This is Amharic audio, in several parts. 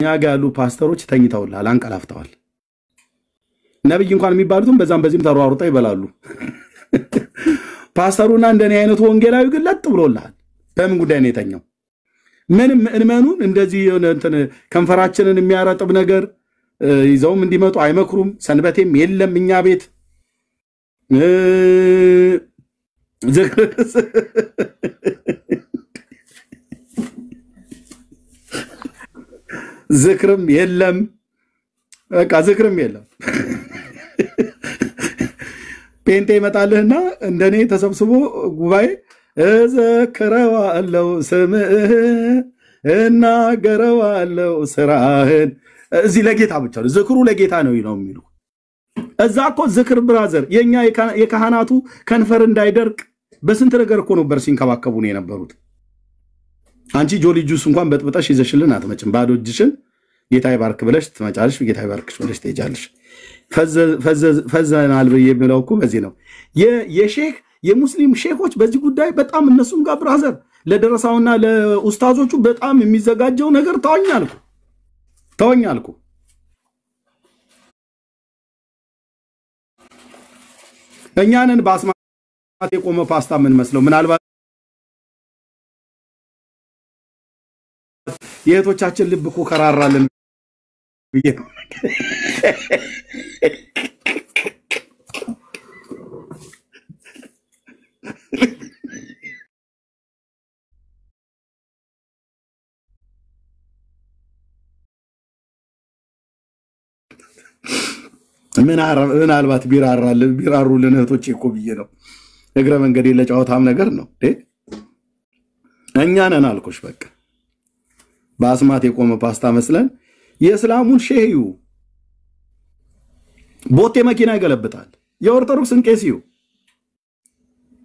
ያጋሉ ፓስተሮች ተኝተውላል አንቀላፍተዋል ነብይ እንኳን የሚባሉትም በዛም በዚህም ተሯሩጣ ይበላሉ ፓስተሩና እንደኔ አይነት ወንጌላዊ ግን ለጥ ብሎላል በምን ጉዳይ ነው የተኛው ምንም ምእመኑን እንደዚህ እንትን ከንፈራችንን የሚያረጥብ ነገር ይዘውም እንዲመጡ አይመክሩም ሰንበቴም የለም እኛ ቤት ዝክርም የለም በቃ ዝክርም የለም ጴንጤ ይመጣልህና እንደኔ ተሰብስቦ ጉባኤ እዘክረዋለሁ ስምህ እናገረዋለሁ ስራህን እዚህ ለጌታ ብቻ ነው ዝክሩ ለጌታ ነው የሚሉ እዛኮ ዝክር ብራዘር የኛ የካህናቱ ከንፈር እንዳይደርቅ በስንት ነገር እኮ ነው በርሲንከባከቡ ነው የነበሩት አንቺ ጆሊ ጁስ እንኳን በጥብጣሽ ይዘሽልን አትመጭም ባዶ እጅሽን ጌታ ይባርክ ብለሽ ትመጫለሽ ጌታ ይባርክሽ ብለሽ ትሄጃለሽ ፈዘናል በየብለው እኮ በዚህ ነው የሼክ የሙስሊም ሼኮች በዚህ ጉዳይ በጣም እነሱም ጋር ብራዘር ለደረሳውና ለኡስታዞቹ በጣም የሚዘጋጀው ነገር ተወኛልኩ እኛንን በአስማት የቆመ ፓስታ ምን መስለው ምናልባት የእህቶቻችን ልብ እኮ ከራራልን ምናልባት ቢራሩልን እህቶቼ እኮ ብዬ ነው እግረ መንገድ ለጫወታም ነገር ነው እኛ ነን አልኩሽ በቃ በአስማት የቆመ ፓስታ መስለን የእስላሙን ሼህዩ ቦቴ መኪና ይገለብጣል የኦርቶዶክስን ቄስዩ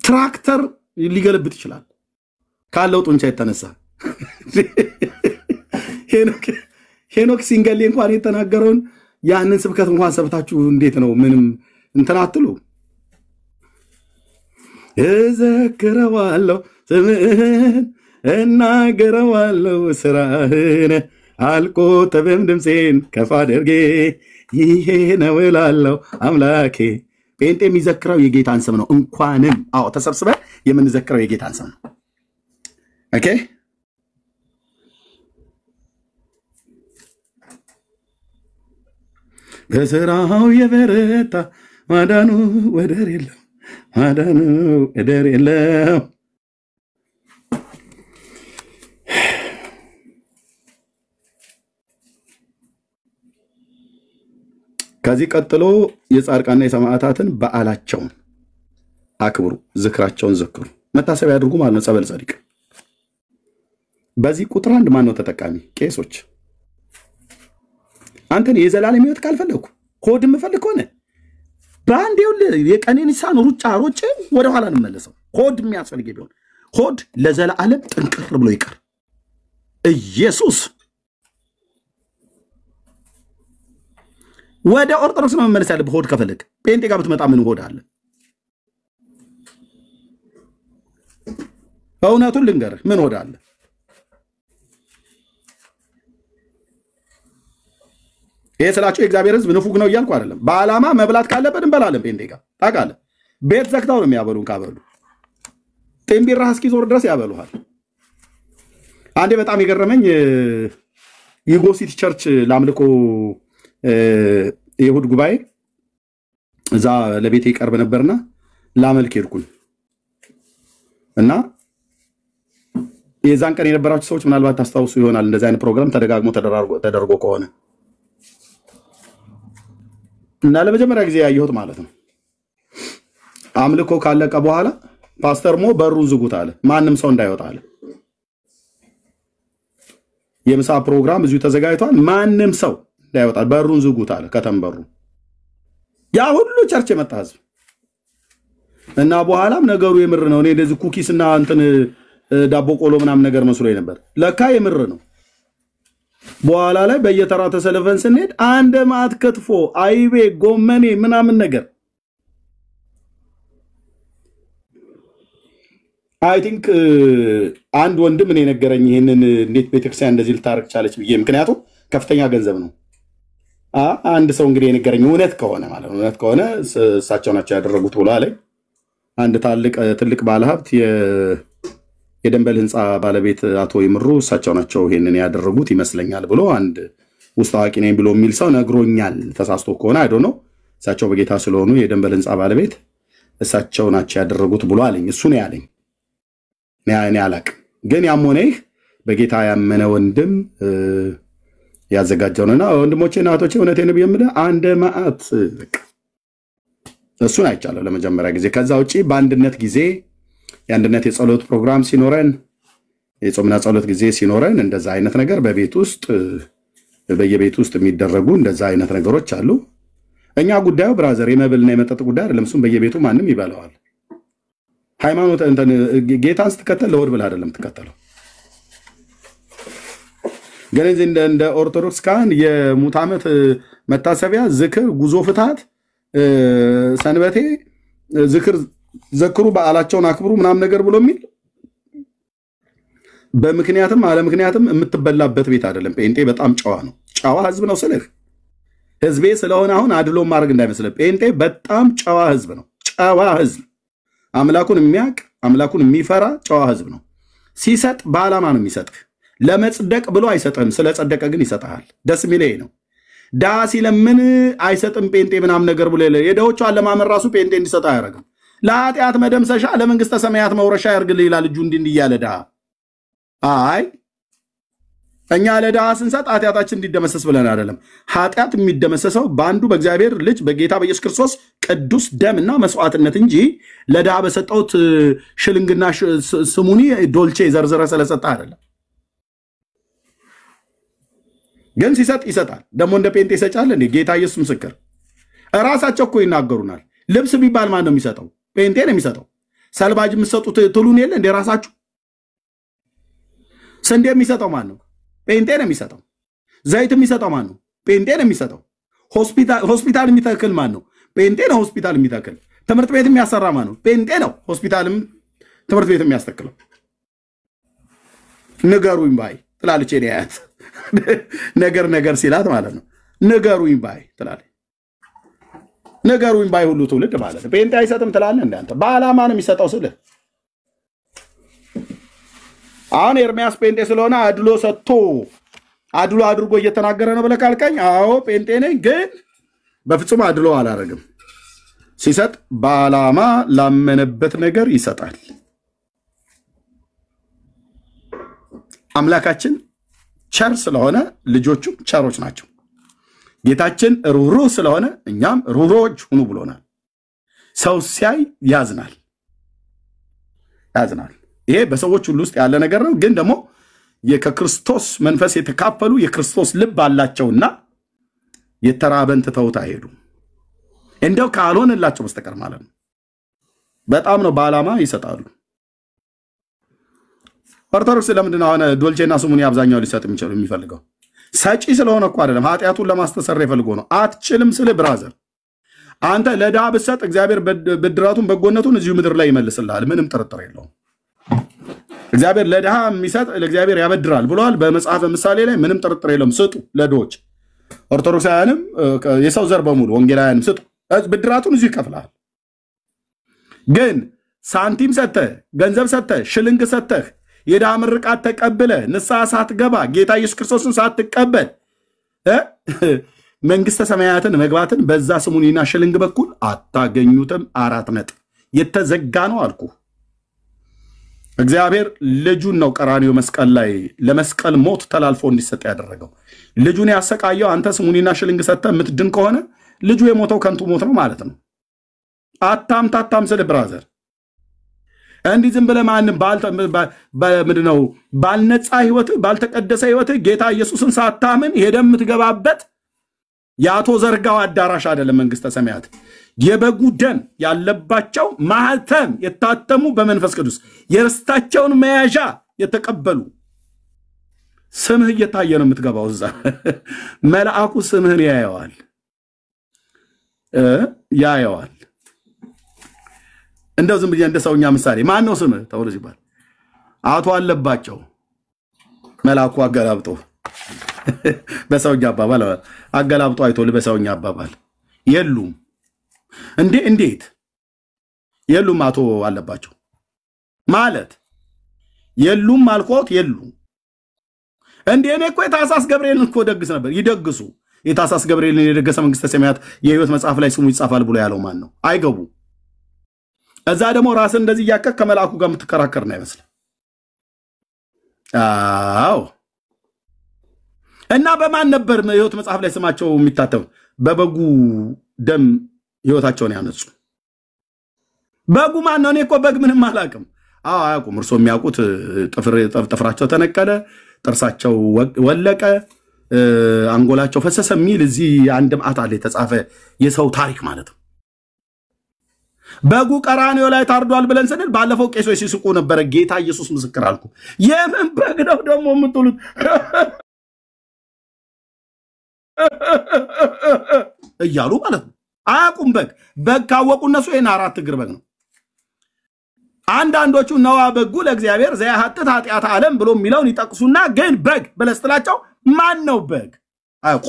ትራክተር ሊገለብጥ ይችላል ካለው ጡንቻ የተነሳ ሄኖክ ሲንገሌ እንኳን የተናገረውን ያንን ስብከት እንኳን ሰብታችሁ እንዴት ነው ምንም እንትን አትሉ እዘክረዋለሁ ስምህን እናገረዋለሁ ስራህን አልቆጥብም ድምፄን ከፍ አድርጌ ይሄ ነው እላለሁ አምላኬ ጴንጤ የሚዘክረው የጌታን ስም ነው እንኳንም ተሰብስበን የምንዘክረው የጌታን ስም ነው ኦኬ በስራው የበረታ ማዳኑ ወደር የለም ከዚህ ቀጥሎ የጻድቃንና የሰማዕታትን በዓላቸውን አክብሩ ዝክራቸውን ዘክሩ መታሰቢያ ያድርጉ ማለት ነው ጸበል ጻድቅ በዚህ ቁጥር አንድ ማን ነው ተጠቃሚ ቄሶች አንተን የዘላለም ሕይወት ካልፈለኩ ሆድ ምፈልክ ሆነ ባንዴው የቀኔኒሳን ሩጫ ሮጬ ወደ ኋላ ነው መለሰው ሆድ የሚያስፈልግ ቢሆን ሆድ ለዘላለም ጥንቅር ብሎ ይቀር ኢየሱስ ወደ ኦርቶዶክስ ነው መመለስ ያለብህ ሆድ ከፈለክ ጴንጤ ጋር ብትመጣ ምን ሆድ አለ እውነቱን ልንገርህ ምን ሆድ አለ ይሄ ስላችሁ የእግዚአብሔር ሕዝብ ንፉግ ነው እያልኩ አይደለም በዓላማ መብላት ካለበት እንበላለን ጴንጤ ጋር ታውቃለህ ቤት ዘግተው ነው የሚያበሉን ካበሉ ጤምቢራ እስኪዞር ድረስ ያበሉሃል አንዴ በጣም የገረመኝ የጎሲት ቸርች ላምልኮ የሁድ ጉባኤ እዛ ለቤቴ ይቀርብ ነበርና ላመልክ ሄድኩኝ እና የዛን ቀን የነበራችሁ ሰዎች ምናልባት ታስታውሱ ይሆናል እንደዚህ አይነት ፕሮግራም ተደጋግሞ ተደርጎ ከሆነ እና ለመጀመሪያ ጊዜ ያየሁት ማለት ነው አምልኮ ካለቀ በኋላ ፓስተር ሞ በሩን ዝጉት አለ ማንም ሰው እንዳይወጣ አለ የምሳ ፕሮግራም እዚሁ ተዘጋጅቷል ማንም ሰው እንዳይወጣ በሩን ዝጉት አለ ከተንበሩ ያ ሁሉ ቸርች የመጣ ህዝብ እና በኋላም ነገሩ የምር ነው እኔ እንደዚህ ኩኪስና እንትን ዳቦ ቆሎ ምናምን ነገር መስሎኝ ነበር ለካ የምር ነው በኋላ ላይ በየተራ ተሰለፈን ስንሄድ አንድ ማት ከትፎ አይቤ ጎመኔ ምናምን ነገር አይ ቲንክ አንድ ወንድም እኔ ነገረኝ ይሄንን እንዴት ቤተክርስቲያን እንደዚህ ልታረክ ቻለች ብዬ ምክንያቱም ከፍተኛ ገንዘብ ነው። አንድ ሰው እንግዲህ የነገረኝ እውነት ከሆነ ማለት ነው እውነት ከሆነ እሳቸው ናቸው ያደረጉት ብሎ አለኝ። አንድ ትልቅ ባለሀብት የደንበል ህንፃ ባለቤት አቶ ይምሩ እሳቸው ናቸው ይሄንን ያደረጉት ይመስለኛል ብሎ አንድ ውስጥ አዋቂ ነኝ ብሎ የሚል ሰው ነግሮኛል። ተሳስቶ ከሆነ አይዶ ነው እሳቸው በጌታ ስለሆኑ የደንበል ህንፃ ባለቤት እሳቸው ናቸው ያደረጉት ብሎ አለኝ። እሱ ነው ያለኝ። እኔ አላቅም። ግን ያም ሆነ ይህ በጌታ ያመነ ወንድም ያዘጋጀውና ወንድሞቼና እህቶቼ እውነቴን ነው የምልህ አንድ ማአት እሱን አይቻለሁ ለመጀመሪያ ጊዜ። ከዛ ውጪ በአንድነት ጊዜ የአንድነት የጸሎት ፕሮግራም ሲኖረን የጾምና ጸሎት ጊዜ ሲኖረን እንደዛ አይነት ነገር በየቤት ውስጥ የሚደረጉ እንደዛ አይነት ነገሮች አሉ። እኛ ጉዳዩ ብራዘር የመብልና የመጠጥ ጉዳይ አይደለም። እሱም በየቤቱ ማንም ይበላዋል። ሃይማኖት ጌታን ስትከተል ለሆድ ብለህ አይደለም ትከተለው። ግን እንደ ኦርቶዶክስ ካህን የሙት ዓመት መታሰቢያ ዝክር፣ ጉዞ ፍታት፣ ሰንበቴ ዝክር ዘክሩ፣ በዓላቸውን አክብሩ ምናምን ነገር ብሎ የሚል በምክንያትም አለ ምክንያትም የምትበላበት ቤት አይደለም። ጴንጤ በጣም ጨዋ ነው። ጨዋ ህዝብ ነው ስልህ ህዝቤ ስለሆነ አሁን አድሎ ማድረግ እንዳይመስልህ። ጴንጤ በጣም ጨዋ ህዝብ ነው። ጨዋ ህዝብ አምላኩን የሚያውቅ አምላኩን የሚፈራ ጨዋ ህዝብ ነው። ሲሰጥ በዓላማ ነው የሚሰጥህ። ለመጽደቅ ብሎ አይሰጥህም። ስለጸደቀ ግን ይሰጥሃል። ደስ የሚለኝ ነው። ዳ ሲለምን አይሰጥም ጴንጤ ምናምን ነገር ብሎ የደዎቹ አለማመን ራሱ ጴንጤ እንዲሰጥ አያደርግም። ለኃጢአት መደምሰሻ ለመንግስተ ሰማያት መውረሻ ያርግልህ ይላል እጁ እንዲህ እያለ ድሃ። አይ እኛ ለድሃ ስንሰጥ ኃጢአታችን እንዲደመሰስ ብለን አይደለም። ኃጢአት የሚደመሰሰው በአንዱ በእግዚአብሔር ልጅ በጌታ በኢየሱስ ክርስቶስ ቅዱስ ደምና መስዋዕትነት እንጂ ለድሃ በሰጠውት ሽልንግና ስሙኒ ዶልቼ ዘርዝረ ስለሰጠ አይደለም። ግን ሲሰጥ ይሰጣል። ደግሞ እንደ ጴንጤ ይሰጫል እንዴ? ጌታ ኢየሱስ ምስክር። እራሳቸው እኮ ይናገሩናል። ልብስ ቢባል ማን ነው የሚሰጠው? ጴንጤ ነው የሚሰጠው። ሰልባጅ የምትሰጡት ትሉን የለ እንደ ራሳችሁ። ስንዴ የሚሰጠው ማን ነው? ጴንጤ ነው የሚሰጠው። ዘይት የሚሰጠው ማን ነው? ጴንጤ ነው የሚሰጠው። ሆስፒታል የሚተክል ማን ነው? ጴንጤ ነው ሆስፒታል የሚተክል። ትምህርት ቤት የሚያሰራ ማን ነው? ጴንጤ ነው ሆስፒታልም ትምህርት ቤት የሚያስተክለው። ንገሩኝ ባይ ትላለች የኔ አያት። ነገር ሲላት ማለት ነው። ንገሩኝ ባይ ትላለች። ንገሩኝ ባይ ሁሉ ትውልድ ማለት ነው። ጴንጤ አይሰጥም ትላለህ እንዳንተ። በዓላማ ነው የሚሰጠው ስልህ አሁን ኤርሚያስ ጴንጤ ስለሆነ አድሎ ሰጥቶ አድሎ አድርጎ እየተናገረ ነው ብለህ ካልከኝ፣ አዎ ጴንጤ ነኝ፣ ግን በፍጹም አድሎ አላረግም። ሲሰጥ በዓላማ ላመነበት ነገር ይሰጣል። አምላካችን ቸር ስለሆነ ልጆቹ ቸሮች ናቸው። ጌታችን ሩህሩህ ስለሆነ እኛም ሩህሩሆች ሁኑ ብሎናል። ሰው ሲያይ ያዝናል። ይሄ በሰዎች ሁሉ ውስጥ ያለ ነገር ነው። ግን ደግሞ ከክርስቶስ መንፈስ የተካፈሉ የክርስቶስ ልብ አላቸውና የተራበን ትተውት አይሄዱም። እንደው ካልሆነላቸው በስተቀር ማለት ነው። በጣም ነው በዓላማ ይሰጣሉ። ኦርቶዶክስ ለምንድን ነው አሁን ዶልቼና ስሙኒ አብዛኛው ሊሰጥ የሚፈልገው? ሰጪ ስለሆነ እኮ አይደለም፣ ኃጢአቱን ለማስተሰር ይፈልጎ ነው። አትችልም ስለ ብራዘር አንተ ለድሃ ብትሰጥ እግዚአብሔር ብድራቱን በጎነቱን እዚሁ ምድር ላይ ይመልስልሃል። ምንም ጥርጥር የለውም። እግዚአብሔር ለድሃ የሚሰጥ ለእግዚአብሔር ያበድራል ብለዋል በመጽሐፈ ምሳሌ ላይ። ምንም ጥርጥር የለውም። ስጡ ለድሆች። ኦርቶዶክሳውያንም የሰው ዘር በሙሉ ወንጌላውያንም ስጡ፣ ብድራቱን እዚሁ ይከፍልሃል። ግን ሳንቲም ሰጥተህ ገንዘብ ሰጥተህ ሽልንግ ሰጥተህ የድሃ ምርቃት ተቀብለህ ንስሐ ሳትገባ ጌታ ኢየሱስ ክርስቶስን ሳትቀበል መንግስተ ሰማያትን መግባትን በዛ ስሙኒና ሽልንግ በኩል አታገኙትም። 4 ነጥብ የተዘጋ ነው አልኩ። እግዚአብሔር ልጁን ነው ቀራንዮ መስቀል ላይ ለመስቀል ሞት ተላልፎ እንዲሰጥ ያደረገው። ልጁን ያሰቃየው አንተ ስሙኒና ሽልንግ ሰጥተህ የምትድን ከሆነ ልጁ የሞተው ከንቱ ሞት ነው ማለት ነው። አታምታታም ስለ ብራዘር እንዲህ ዝም ብለህ ማንም ምንድነው ባልነጻ ህይወት ባልተቀደሰ ህይወት ጌታ ኢየሱስን ሳታምን ሄደህ የምትገባበት የአቶ ዘርጋው አዳራሽ አይደለም መንግስተ ሰማያት። የበጉ ደም ያለባቸው ማህተም የታተሙ በመንፈስ ቅዱስ የርስታቸውን መያዣ የተቀበሉ ስምህ እየታየ ነው የምትገባው እዛ። መልአኩ ስምህን ያየዋል። እንደው ዝም ብዬ እንደ ሰውኛ ምሳሌ ማን ነው ስምህ ተብሎ ሲባል አቶ አለባቸው መልአኩ አገላብጦ በሰውኛ አባባል አገላብጦ አይቶ በሰውኛ አባባል የሉም እንዴት የሉም አቶ አለባቸው ማለት የሉም አልኮት የሉም እንዴ እኔ እኮ የታሳስ ገብርኤልን እኮ ደግስ ነበር ይደግሱ የታሳስ ገብርኤልን የደገሰ መንግስተ ሰማያት የህይወት መጽሐፍ ላይ ስሙ ይጻፋል ብሎ ያለው ማን ነው አይገቡ እዛ ደግሞ ራስን እንደዚህ ያከክ ከመላእኩ ጋር የምትከራከር ነው ይመስል አዎ እና በማን ነበር የህይወት መጽሐፍ ላይ ስማቸው የሚታተም በበጉ ደም ህይወታቸውን ያነጹ በጉ ማን ነው እኔ እኮ በግ ምንም አላውቅም አያውቁም እርሶ የሚያውቁት ጥፍራቸው ተነቀለ ጥርሳቸው ወለቀ አንጎላቸው ፈሰሰ ሚል እዚህ አንድ ማዕት አለ የተጻፈ የሰው ታሪክ ማለት ነው በጉ ቀራንዮ ላይ ታርዷል ብለን ስንል ባለፈው ቄሶች ሲስቁ ነበር ጌታ ኢየሱስ ምስክር አልኩ የምን በግ ነው ደግሞ የምትሉት እያሉ ማለት ነው አያውቁም በግ ካወቁ እነሱ ይሄን 4 እግር በግ ነው አንዳንዶቹ ነዋ በጉ ለእግዚአብሔር ዘያሐጥት ኃጢአት ዓለም ብሎ የሚለውን ይጠቅሱና ግን በግ በለስትላቸው ማን ነው በግ አያውቁ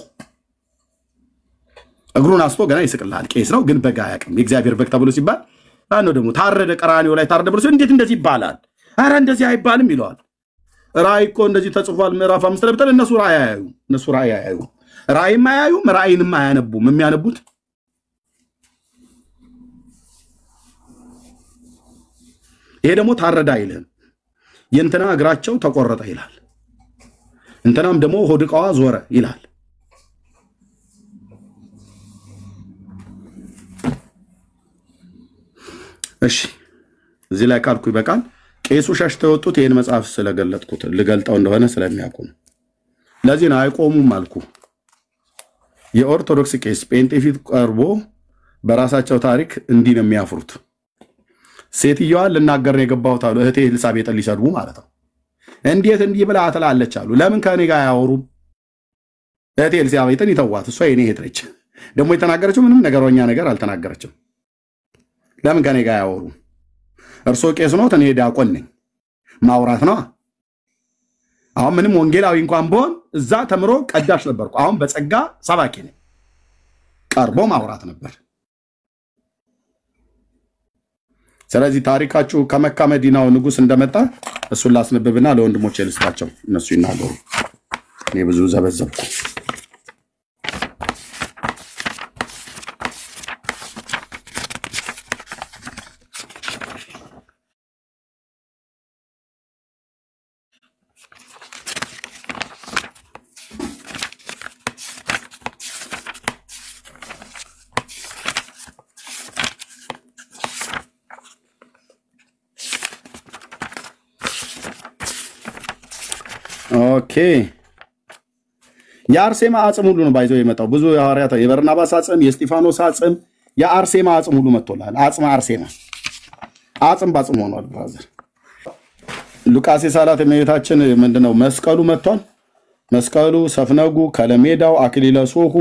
እግሩን አስቶ ገና ይስቅልሃል ቄስ ነው ግን በግ አያውቅም የእግዚአብሔር በግ ተብሎ ሲባል ማነው ደግሞ ታረደ ቀራንዮ ላይ ታረደ ብሎ እንዴት እንደዚህ ይባላል አረ እንደዚህ አይባልም ይለዋል ራእይ እኮ እንደዚህ ተጽፏል ምዕራፍ 5 ላይ ብትል እነሱ ራእይ አያዩ ራእይም አያዩም ራእይንም አያነቡም የሚያነቡት ይሄ ደግሞ ታረዳ አይልም የእንትና እግራቸው ተቆረጠ ይላል እንትናም ደግሞ ሆድቃዋ ዞረ ይላል እሺ እዚህ ላይ ካልኩ ይበቃል ቄሱ ሸሽተው ወጡት ይሄን መጽሐፍ ስለገለጥኩት ልገልጣው እንደሆነ ስለሚያውቁ ለዚህ ነው አይቆሙም አልኩ የኦርቶዶክስ ቄስ ጴንጤ ፊት ቀርቦ በራሳቸው ታሪክ እንዲህ ነው የሚያፍሩት ሴትዮዋ ልናገር ነው የገባሁት አሉ እህቴ ኤልሳቤጥ ሊሰድቡ ማለት ነው እንዴት እንዲህ ብላ አትላለች አሉ ለምን ከኔ ጋር ያወሩም እህቴ ኤልሳቤጥን ይተዋት እሷ የኔ እህት ነች ደግሞ የተናገረችው ምንም ነገርኛ ነገር አልተናገረችም ለምን ከኔ ጋር ያወሩም እርሶ ቄስ ነው እኔ ዲያቆን ነኝ ማውራት ነው አሁን ምንም ወንጌላዊ እንኳን ቢሆን እዛ ተምሮ ቀዳሽ ነበርኩ አሁን በጸጋ ሰባኪ ነኝ ቀርቦ ማውራት ነበር ስለዚህ ታሪካችሁ ከመካ መዲናው ንጉስ እንደመጣ እሱን ላስነብብና ለወንድሞቼ ልስጣቸው እነሱ ይናገሩ እኔ ብዙ ዘበዘብኩ ኦኬ የአርሴማ አጽም ሁሉ ነው ባይዘው የመጣው ብዙ የሐዋርያት የበርናባስ አጽም የስጢፋኖስ አጽም የአርሴማ አጽም ሁሉ መጥቶላል አጽም አርሴማ አጽም ባጽም ሆኗል ብራዘር ሉቃስ የሳላት የመቤታችን ምንድነው መስቀሉ መጥቷል መስቀሉ ሰፍነጉ ከለሜዳው አክሊለ ሶሁ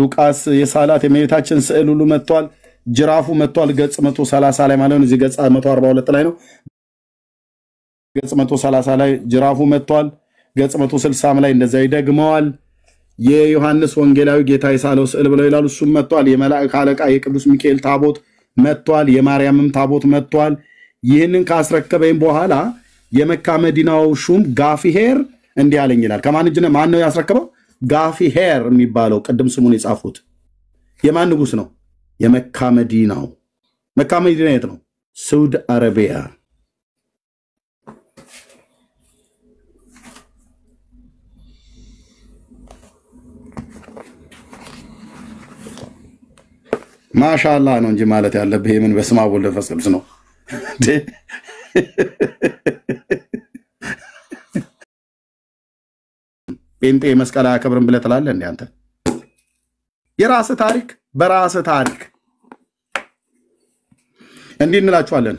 ሉቃስ የሳላት የመቤታችን ስዕል ሁሉ መጥቷል ጅራፉ መጥቷል ገጽ 130 ላይ ማለት ነው እዚህ ገጽ 142 ላይ ነው ገጽ 130 ላይ ጅራፉ መጥቷል ገጽ 160 ላይ እንደዛ ይደግመዋል የዮሐንስ ወንጌላዊ ጌታ የሳለው ስዕል ብለው ይላሉ እሱም መጥቷል የመላእክት አለቃ የቅዱስ ሚካኤል ታቦት መጥቷል የማርያምም ታቦት መጥቷል ይህንን ካስረከበኝ በኋላ የመካ መዲናው ሹም ጋፊሄር እንዲህ አለኝ ይላል ከማን እጅ ነው ማን ነው ያስረከበው ጋፊሄር የሚባለው ቅድም ስሙን የጻፉት የማን ንጉስ ነው የመካ መዲናው መካ መዲና የት ነው ሳውዲ አረቢያ ማሻአላህ ነው እንጂ ማለት ያለብህ የምን በስመ አብ ወወልድ ወመንፈስ ቅዱስ ነው ጴንጤ መስቀል አያከብርም ብለህ ትላለህ እንዴ አንተ የራስ ታሪክ በራስ ታሪክ እንዲህ እንላችኋለን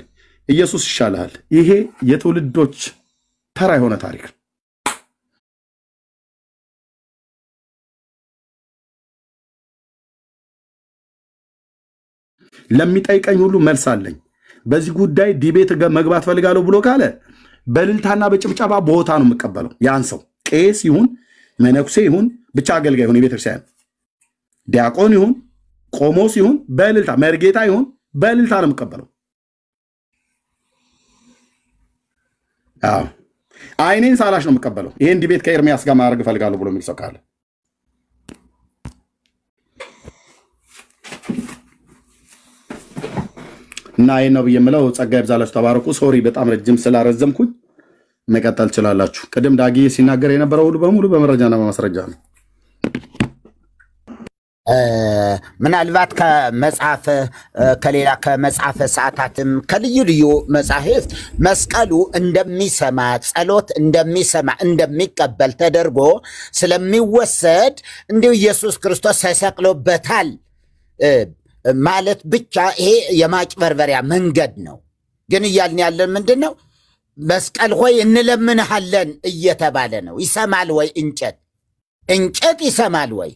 ኢየሱስ ይሻላል ይሄ የትውልዶች ተራ የሆነ ታሪክ ለሚጠይቀኝ ሁሉ መልስ አለኝ በዚህ ጉዳይ ዲቤት መግባት ፈልጋለሁ ብሎ ካለ በልልታና በጭብጨባ ቦታ ነው የምቀበለው ያን ሰው ቄስ ይሁን መነኩሴ ይሁን ብቻ አገልጋይ ይሁን የቤተክርስቲያን ዲያቆን ይሁን ቆሞስ ይሁን በእልልታ መርጌታ ይሁን በእልልታ ነው የምቀበለው። አይኔን ሳላሽ ነው የምቀበለው። ይሄን ዲቤት ከኤርሚያስ ጋር ማድረግ እፈልጋለሁ ብሎ የሚል ሰው ካለ እና ይሄን ነው ብየምለው። ጸጋ ይብዛላችሁ፣ ተባረኩ። ሶሪ በጣም ረጅም ስላረዘምኩኝ መቀጠል ትችላላችሁ። ቅድም ዳጊ ሲናገር የነበረው ሁሉ በሙሉ በመረጃና በማስረጃ ነው። ምናልባት ከመጽሐፍ ከሌላ ከመጽሐፍ ሰዓታትም ከልዩ ልዩ መጻሕፍት መስቀሉ እንደሚሰማ ጸሎት እንደሚሰማ እንደሚቀበል ተደርጎ ስለሚወሰድ እንዲሁ ኢየሱስ ክርስቶስ ተሰቅሎበታል ማለት ብቻ ይሄ የማጭበርበሪያ መንገድ ነው። ግን እያልን ያለን ምንድን ነው? መስቀል ሆይ እንለምንሃለን እየተባለ ነው። ይሰማል ወይ? እንጨት ይሰማል ወይ?